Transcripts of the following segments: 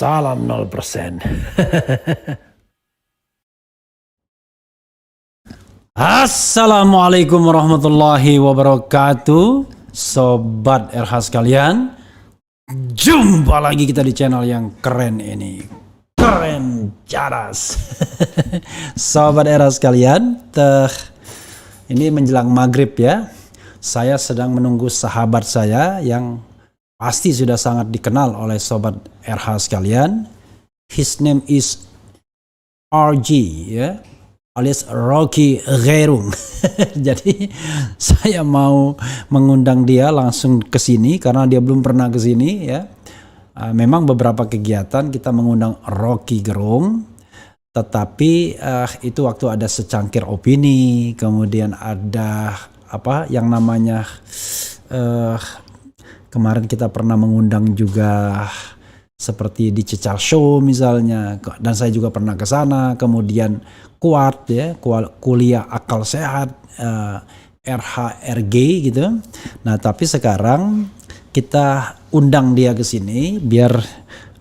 Salam 0%. Assalamualaikum warahmatullahi wabarakatuh. Sobat RH sekalian, jumpa lagi kita di channel yang keren ini. Keren jaras. Sobat RH sekalian, ini menjelang maghrib ya. Saya sedang menunggu sahabat saya yang pasti sudah sangat dikenal oleh Sobat RH sekalian. His name is RG ya, alias Rocky Gerung. Jadi saya mau mengundang dia langsung ke sini karena dia belum pernah ke sini ya. Memang beberapa kegiatan kita mengundang Rocky Gerung, tetapi itu waktu ada secangkir opini, kemudian ada apa yang namanya kemarin kita pernah mengundang juga seperti di Cecar Show misalnya, dan saya juga pernah ke sana. Kemudian kuat ya, kuliah akal sehat, RHRG gitu. Nah tapi sekarang kita undang dia ke sini biar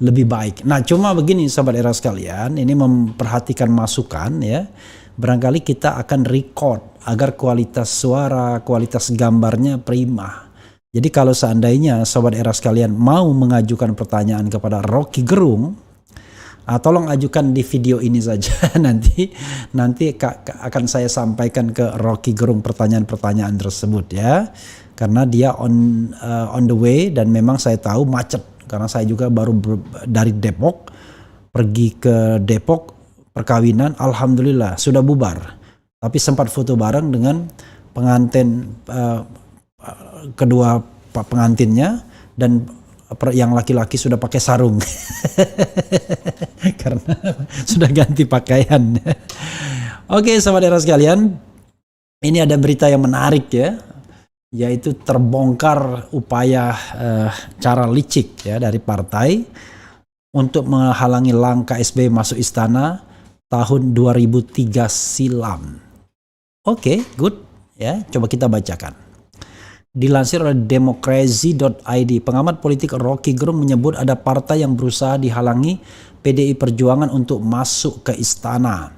lebih baik. Nah cuma begini Sobat RH sekalian, ini memperhatikan masukan ya. Barangkali kita akan record agar kualitas suara, kualitas gambarnya prima. Jadi kalau seandainya Sobat RH sekalian mau mengajukan pertanyaan kepada Rocky Gerung, tolong ajukan di video ini saja. nanti akan saya sampaikan ke Rocky Gerung pertanyaan-pertanyaan tersebut ya. Karena dia on the way dan memang saya tahu macet. Karena saya juga baru dari Depok pergi ke Depok perkawinan, alhamdulillah sudah bubar. Tapi sempat foto bareng dengan pengantin kedua pengantinnya, dan yang laki-laki sudah pakai sarung karena sudah ganti pakaian. Oke Sobat RH sekalian, ini ada berita yang menarik ya, yaitu terbongkar upaya cara licik ya dari partai untuk menghalangi langkah SBY masuk istana tahun 2003 silam. Oke, good ya, coba kita bacakan. Dilansir oleh Demokrasi.id, pengamat politik Rocky Gerung menyebut ada partai yang berusaha dihalangi PDI Perjuangan untuk masuk ke istana.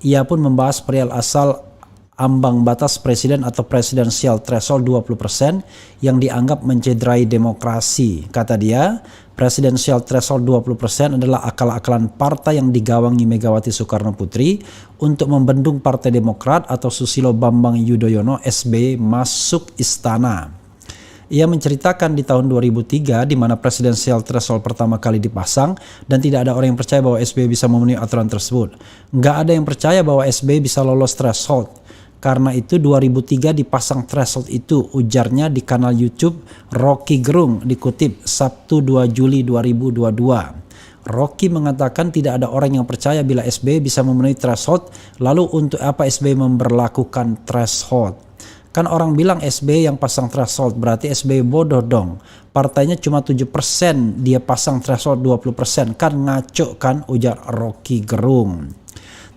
Ia pun membahas perihal asal ambang batas presiden atau presidential threshold 20% yang dianggap mencederai demokrasi. Kata dia, presidential threshold 20% adalah akal-akalan partai yang digawangi Megawati Soekarno Putri untuk membendung Partai Demokrat atau Susilo Bambang Yudhoyono SBY masuk istana. Ia menceritakan di tahun 2003 di mana presidential threshold pertama kali dipasang dan tidak ada orang yang percaya bahwa SBY bisa memenuhi aturan tersebut. Nggak ada yang percaya bahwa SBY bisa lolos threshold. Karena itu 2003 dipasang threshold itu, ujarnya di kanal YouTube Rocky Gerung, dikutip Sabtu 2 Juli 2022. Rocky mengatakan tidak ada orang yang percaya bila SBY bisa memenuhi threshold, lalu untuk apa SBY memberlakukan threshold? Kan orang bilang SBY yang pasang threshold, berarti SBY bodoh dong. Partainya cuma 7%, dia pasang threshold 20%, kan ngaco kan, ujar Rocky Gerung.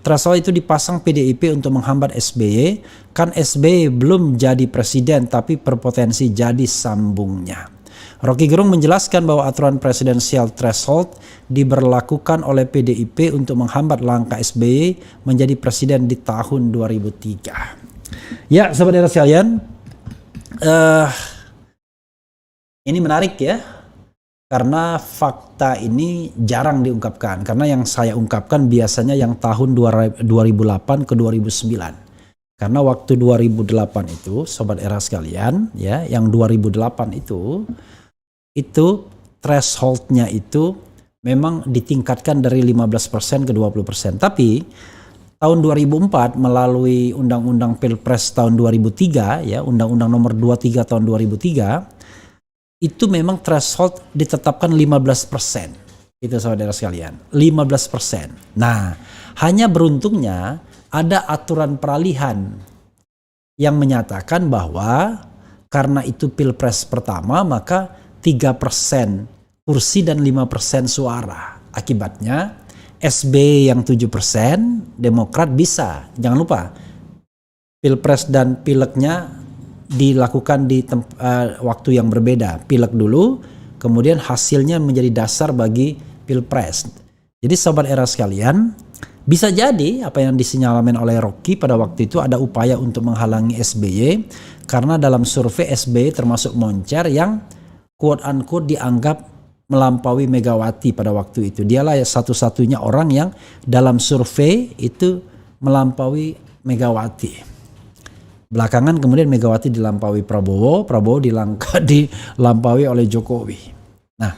Threshold itu dipasang PDIP untuk menghambat SBY, kan SBY belum jadi presiden tapi berpotensi jadi sambungnya. Rocky Gerung menjelaskan bahwa aturan presidensial threshold diberlakukan oleh PDIP untuk menghambat langkah SBY menjadi presiden di tahun 2003. Ya, Sobat RH sekalian, ini menarik ya. Karena fakta ini jarang diungkapkan. Karena yang saya ungkapkan biasanya yang tahun 2008 ke 2009. Karena waktu 2008 itu, Sobat RH sekalian, ya, yang 2008 itu thresholdnya itu memang ditingkatkan dari 15% ke 20%. Tapi tahun 2004 melalui Undang-Undang Pilpres tahun 2003, ya, Undang-Undang Nomor 23 tahun 2003, itu memang threshold ditetapkan 15%. Itu saudara sekalian, 15%. Nah, hanya beruntungnya ada aturan peralihan yang menyatakan bahwa karena itu Pilpres pertama, maka 3% kursi dan 5% suara. Akibatnya SBY yang 7%, Demokrat bisa. Jangan lupa, Pilpres dan Pileknya dilakukan di waktu yang berbeda. Pileg dulu, kemudian hasilnya menjadi dasar bagi Pilpres. Jadi sobat era sekalian, bisa jadi apa yang disinyalkan oleh Rocky pada waktu itu ada upaya untuk menghalangi SBY, karena dalam survei SBY termasuk moncer yang quote unquote dianggap melampaui Megawati pada waktu itu. Dialah satu-satunya orang yang dalam survei itu melampaui Megawati. Belakangan kemudian Megawati dilampaui Prabowo, Prabowo dilampaui oleh Jokowi. Nah,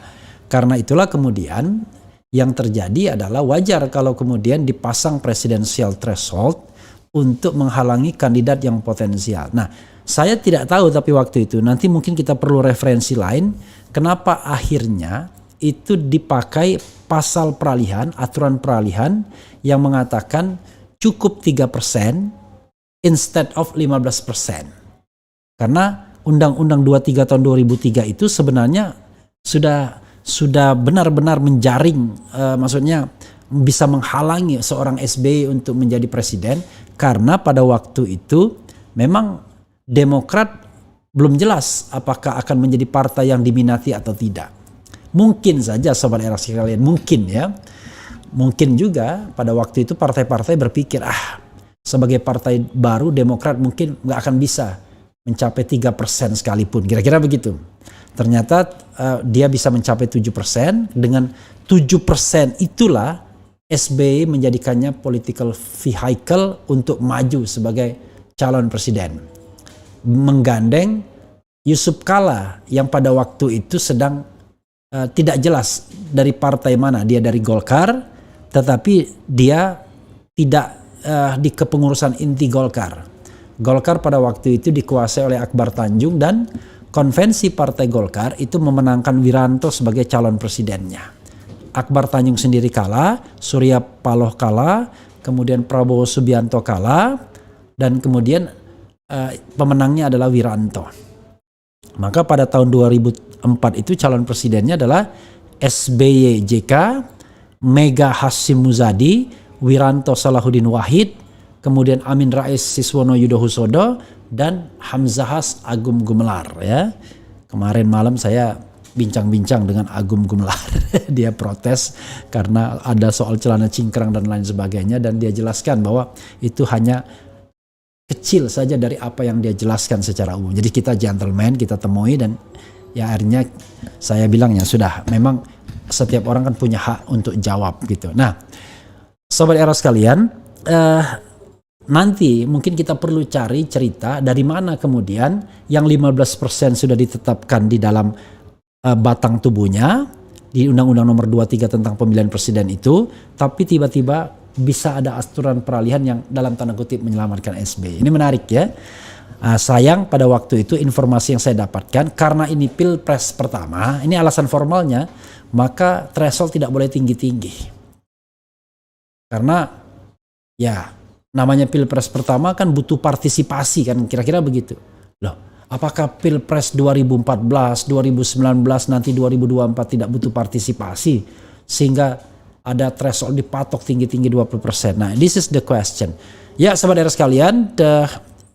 karena itulah kemudian yang terjadi adalah wajar kalau kemudian dipasang presidensial threshold untuk menghalangi kandidat yang potensial. Nah, saya tidak tahu tapi waktu itu nanti mungkin kita perlu referensi lain kenapa akhirnya itu dipakai pasal peralihan, aturan peralihan yang mengatakan cukup 3% instead of 15%. Karena Undang-Undang 23 tahun 2003 itu sebenarnya sudah benar-benar menjaring, maksudnya bisa menghalangi seorang SBY untuk menjadi presiden, karena pada waktu itu memang Demokrat belum jelas apakah akan menjadi partai yang diminati atau tidak. Mungkin saja sobat era sekalian, mungkin ya. Mungkin juga pada waktu itu partai-partai berpikir, sebagai partai baru Demokrat mungkin nggak akan bisa mencapai 3% sekalipun. Kira-kira begitu. Ternyata dia bisa mencapai 7%. Dengan 7% itulah SBY menjadikannya political vehicle untuk maju sebagai calon presiden. Menggandeng Yusuf Kalla yang pada waktu itu sedang tidak jelas dari partai mana. Dia dari Golkar, tetapi dia tidak di kepengurusan inti Golkar. Golkar pada waktu itu dikuasai oleh Akbar Tanjung dan konvensi partai Golkar itu memenangkan Wiranto sebagai calon presidennya. Akbar Tanjung sendiri kalah, Surya Paloh kalah, kemudian Prabowo Subianto kalah, dan kemudian pemenangnya adalah Wiranto. Maka pada tahun 2004 itu calon presidennya adalah SBY JK, Mega Hasyim Muzadi, Wiranto Salahuddin Wahid, kemudian Amin Rais Siswono Yudhohusodo, dan Hamzahas Agum Gumelar. Ya, kemarin malam saya bincang-bincang dengan Agum Gumelar. Dia protes karena ada soal celana cingkrang dan lain sebagainya, dan dia jelaskan bahwa itu hanya kecil saja dari apa yang dia jelaskan secara umum. Jadi kita gentleman, kita temui, dan ya akhirnya saya bilang ya sudah, memang setiap orang kan punya hak untuk jawab gitu. Nah, sobat era sekalian, nanti mungkin kita perlu cari cerita dari mana kemudian yang 15% sudah ditetapkan di dalam batang tubuhnya di Undang-Undang Nomor 23 tentang pemilihan presiden itu, tapi tiba-tiba bisa ada aturan peralihan yang dalam tanda kutip menyelamatkan SBY. Ini menarik ya. Sayang pada waktu itu informasi yang saya dapatkan, karena ini pilpres pertama, ini alasan formalnya, maka threshold tidak boleh tinggi-tinggi. Karena ya namanya pilpres pertama kan butuh partisipasi kan, kira-kira begitu. Loh, apakah pilpres 2014, 2019, nanti 2024 tidak butuh partisipasi sehingga ada threshold dipatok tinggi-tinggi 20%. Nah, this is the question. Ya, sahabat era sekalian,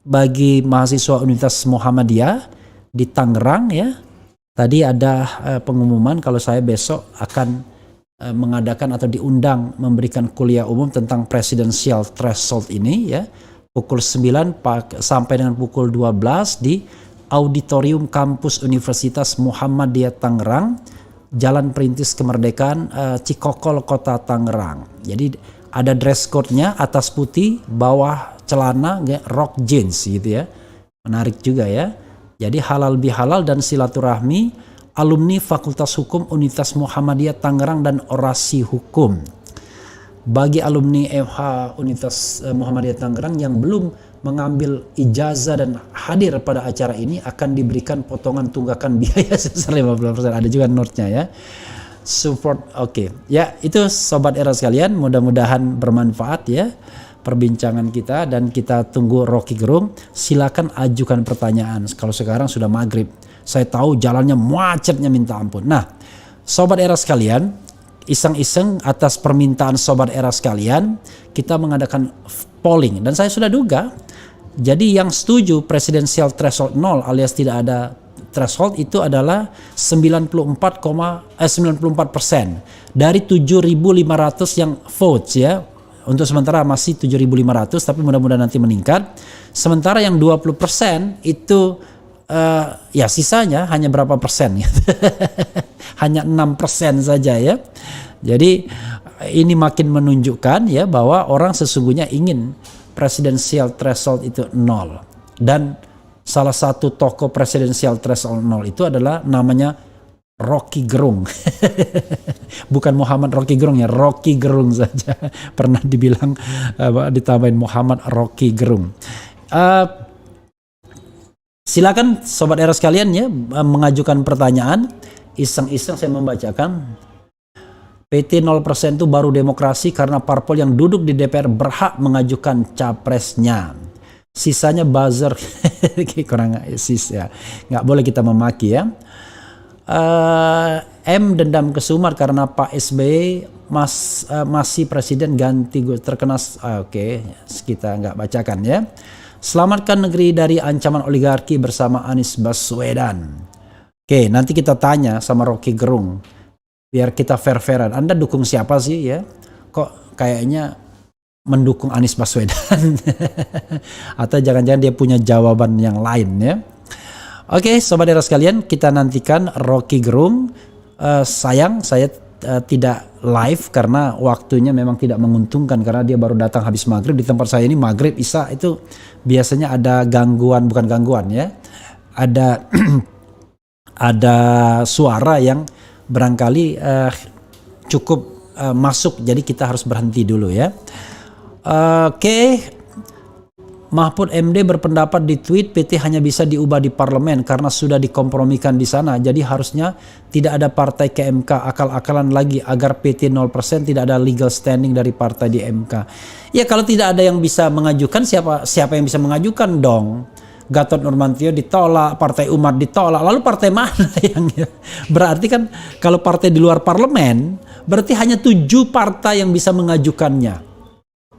bagi mahasiswa Universitas Muhammadiyah di Tangerang ya, tadi ada pengumuman kalau saya besok akan mengadakan atau diundang memberikan kuliah umum tentang presidensial threshold ini ya, pukul 9 sampai dengan pukul 12 di Auditorium Kampus Universitas Muhammadiyah Tangerang, Jalan Perintis Kemerdekaan, Cikokol, Kota Tangerang. Jadi ada dress code-nya, atas putih, bawah celana rok jeans gitu ya. Menarik juga ya. Jadi halal bihalal dan silaturahmi alumni Fakultas Hukum Universitas Muhammadiyah Tangerang dan orasi hukum. Bagi alumni FH Universitas Muhammadiyah Tangerang yang belum mengambil ijazah dan hadir pada acara ini akan diberikan potongan tunggakan biaya sebesar 50%. Ada juga note-nya ya. Support, oke. Ya, itu sobat era sekalian, mudah-mudahan bermanfaat ya perbincangan kita, dan kita tunggu Rocky Gerung. Silakan ajukan pertanyaan. Kalau sekarang sudah maghrib, saya tahu jalannya macetnya minta ampun. Nah, sobat era sekalian, iseng-iseng atas permintaan sobat era sekalian, kita mengadakan polling, dan saya sudah duga. Jadi yang setuju presidensial threshold 0 alias tidak ada threshold itu adalah 94% dari 7.500 yang votes ya. Untuk sementara masih 7.500, tapi mudah-mudahan nanti meningkat. Sementara yang 20% itu ya sisanya hanya berapa persen ya. Hanya 6% saja ya. Jadi ini makin menunjukkan ya bahwa orang sesungguhnya ingin presidensial threshold itu 0. Dan salah satu tokoh presidensial threshold 0 itu adalah namanya Rocky Gerung. Bukan Muhammad Rocky Gerung ya, Rocky Gerung saja. Pernah dibilang ditambahin Muhammad Rocky Gerung. Silakan Sobat Era sekalian ya mengajukan pertanyaan. Iseng-iseng saya membacakan. PT 0% itu baru demokrasi karena parpol yang duduk di DPR berhak mengajukan capresnya. Sisanya buzzer. Kurang sis ya. Nggak boleh kita memaki ya. M dendam ke Sumar karena Pak SBY masih presiden ganti terkena oke, kita nggak bacakan ya. Selamatkan negeri dari ancaman oligarki bersama Anies Baswedan. Oke, nanti kita tanya sama Rocky Gerung biar kita fair-fairan. Anda dukung siapa sih ya? Kok kayaknya mendukung Anies Baswedan? Atau jangan-jangan dia punya jawaban yang lain ya? Oke, Sobat Era sekalian, kita nantikan Rocky Gerung. Sayang saya tidak live karena waktunya memang tidak menguntungkan karena dia baru datang habis maghrib. Di tempat saya ini maghrib isya itu biasanya ada gangguan, bukan gangguan ya, ada ada suara yang barangkali cukup masuk, jadi kita harus berhenti dulu ya. Oke. Mahfud MD berpendapat di tweet PT hanya bisa diubah di parlemen karena sudah dikompromikan di sana. Jadi harusnya tidak ada partai ke MK, akal-akalan lagi agar PT 0% tidak ada legal standing dari partai di MK. Ya kalau tidak ada yang bisa mengajukan, siapa yang bisa mengajukan dong? Gatot Nurmantio ditolak, Partai Umat ditolak, lalu partai mana yang berarti kan kalau partai di luar parlemen berarti hanya 7 partai yang bisa mengajukannya.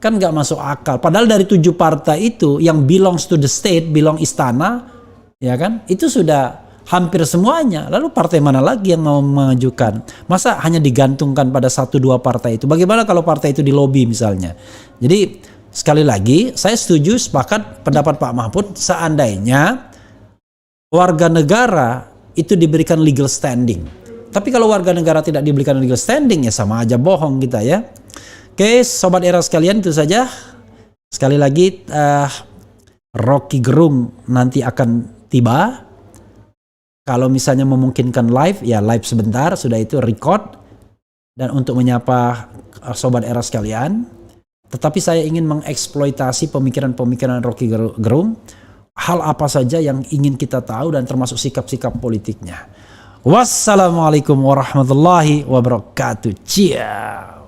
Kan nggak masuk akal. Padahal dari 7 partai itu yang belongs to the state, belong istana, ya kan? Itu sudah hampir semuanya. Lalu partai mana lagi yang mau mengajukan? Masa hanya digantungkan pada 1-2 partai itu? Bagaimana kalau partai itu di lobby misalnya? Jadi sekali lagi saya setuju, sepakat pendapat Pak Mahfud, seandainya warga negara itu diberikan legal standing. Tapi kalau warga negara tidak diberikan legal standing ya sama aja bohong kita ya. Oke, Sobat Era sekalian, itu saja. Sekali lagi, Rocky Gerung nanti akan tiba. Kalau misalnya memungkinkan live, ya live sebentar, sudah itu record. Dan untuk menyapa Sobat Era sekalian, tetapi saya ingin mengeksploitasi pemikiran-pemikiran Rocky Gerung. Hal apa saja yang ingin kita tahu dan termasuk sikap-sikap politiknya. Wassalamualaikum warahmatullahi wabarakatuh. Ciao.